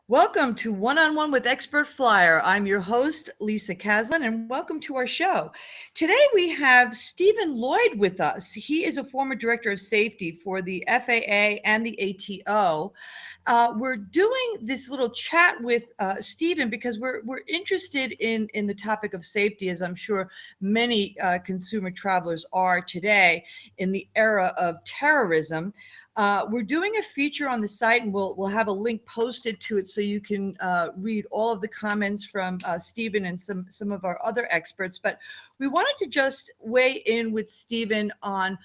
Welcome to One-on-One with Expert Flyer. I'm your host, Lisa Kaslyn, and welcome to our show. Today we have Stephen Lloyd with us. He is a former director of safety for the FAA and the ATO. We're doing this little chat with Stephen because we're interested in the topic of safety, as I'm sure many consumer travelers are today in the era of terrorism. We're doing a feature on the site, and we'll have a link posted to it so you can read all of the comments from Stephen and some of our other experts. But we wanted to just weigh in with Stephen on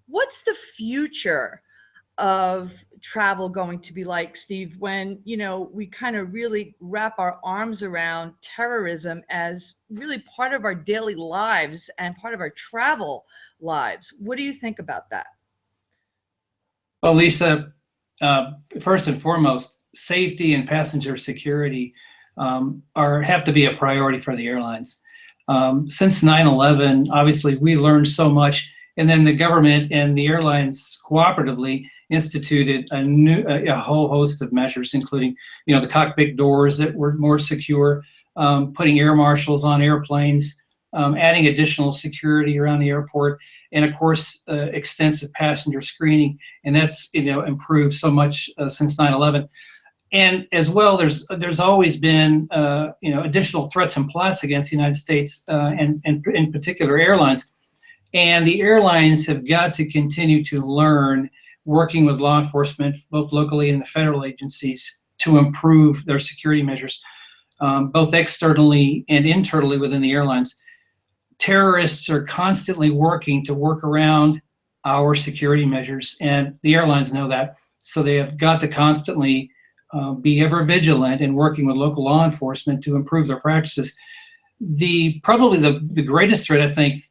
what's the future of travel going to be like, Steve, when, we kind of really wrap our arms around terrorism as really part of our daily lives and part of our travel lives. What do you think about that? Well, Lisa, first and foremost, safety and passenger security have to be a priority for the airlines. Since 9/11, obviously, we learned so much, and then the government and the airlines cooperatively instituted a whole host of measures, including, the cockpit doors that were more secure, putting air marshals on airplanes, adding additional security around the airport, and of course, extensive passenger screening, and that's improved so much since 9/11. And as well, there's always been additional threats and plots against the United States and in particular airlines, and the airlines have got to continue to learn, working with law enforcement, both locally and the federal agencies, to improve their security measures, both externally and internally within the airlines. Terrorists are constantly working to work around our security measures, and the airlines know that. So they have got to constantly be ever vigilant in working with local law enforcement to improve their practices. Probably the greatest threat, I think,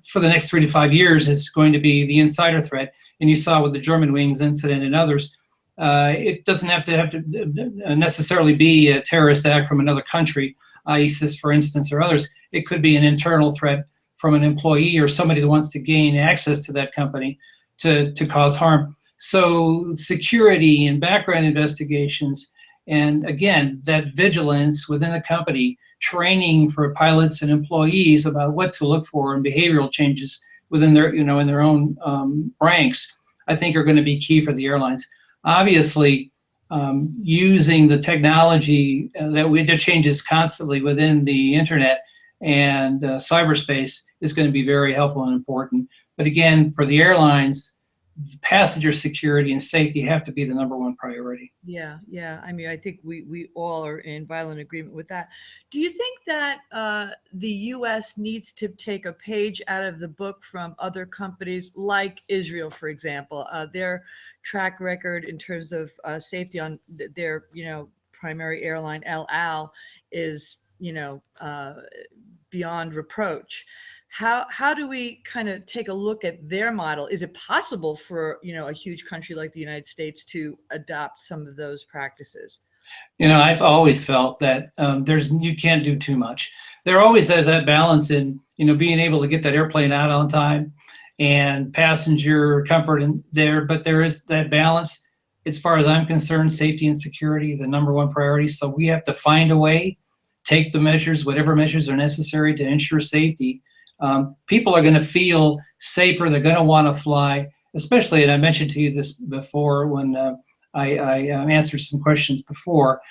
for the next 3 to 5 years is going to be the insider threat. And you saw with the Germanwings incident and others, it doesn't have to necessarily be a terrorist act from another country, ISIS, for instance, or others. It could be an internal threat from an employee or somebody that wants to gain access to that company to cause harm. So security and background investigations, and again, that vigilance within the company, training for pilots and employees about what to look for and behavioral changes within their, in their own ranks, I think are going to be key for the airlines. Obviously, using the technology that changes constantly within the internet and cyberspace is going to be very helpful and important. But again, for the airlines, passenger security and safety have to be the number one priority. Yeah. I mean, I think we all are in violent agreement with that. Do you think that the U.S. needs to take a page out of the book from other companies like Israel, for example? Their track record in terms of safety on their, primary airline, El Al, is, beyond reproach. How do we kind of take a look at their model? Is it possible for, a huge country like the United States to adopt some of those practices? I've always felt that you can't do too much. There always is that balance in, being able to get that airplane out on time and passenger comfort in there, but there is that balance. As far as I'm concerned, safety and security, the number one priority. So we have to find a way, take the measures, whatever measures are necessary to ensure safety. People are going to feel safer. They're going to want to fly, especially, and I mentioned to you this before when I answered some questions before.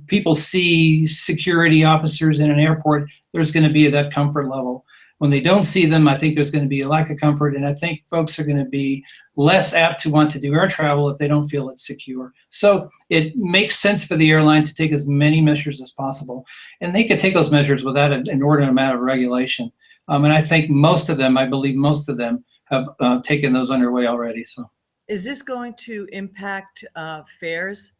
People see security officers in an airport, there's going to be that comfort level. When they don't see them, I think there's going to be a lack of comfort, and I think folks are going to be less apt to want to do air travel if they don't feel it's secure. So it makes sense for the airline to take as many measures as possible, and they could take those measures without an inordinate amount of regulation. And I think I believe most of them have taken those underway already. So, is this going to impact fares?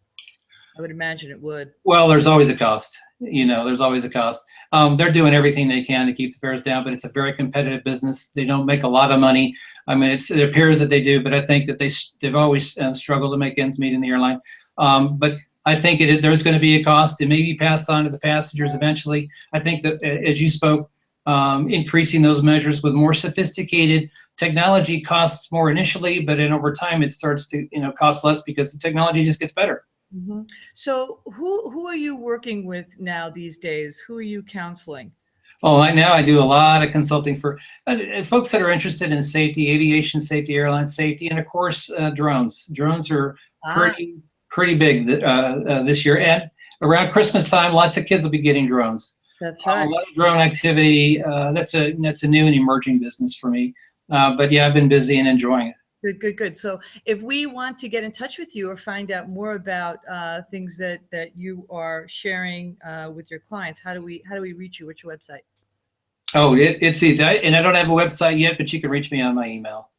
I would imagine it would. Well, there's always a cost. There's always a cost. They're doing everything they can to keep the fares down, but it's a very competitive business. They don't make a lot of money. I mean, it appears that they do, but I think that they've always struggled to make ends meet in the airline. But I think there's going to be a cost. It may be passed on to the passengers eventually. I think that, as you spoke, increasing those measures with more sophisticated technology costs more initially, but then over time it starts to cost less because the technology just gets better. Mhm. So who are you working with now these days? Who are you counseling? Oh, right now I do a lot of consulting for folks that are interested in safety, aviation safety, airline safety, and of course drones. Drones are Ah, pretty big this year, and around Christmas time, lots of kids will be getting drones. that's A right. lot of drone activity. That's a new and emerging business for me. But yeah, I've been busy and enjoying it. Good, good, good. So if we want to get in touch with you or find out more about things that you are sharing with your clients, how do we reach you? What's your website? Oh, it's easy. And I don't have a website yet, but you can reach me on my email.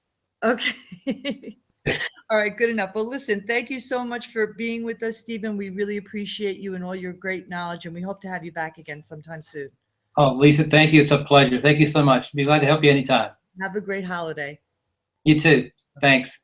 Okay. All right, good enough. Well, listen, thank you so much for being with us, Stephen. We really appreciate you and all your great knowledge, and we hope to have you back again sometime soon. Oh, Lisa, thank you. It's a pleasure. Thank you so much. Be glad to help you anytime. Have a great holiday. You too. Thanks.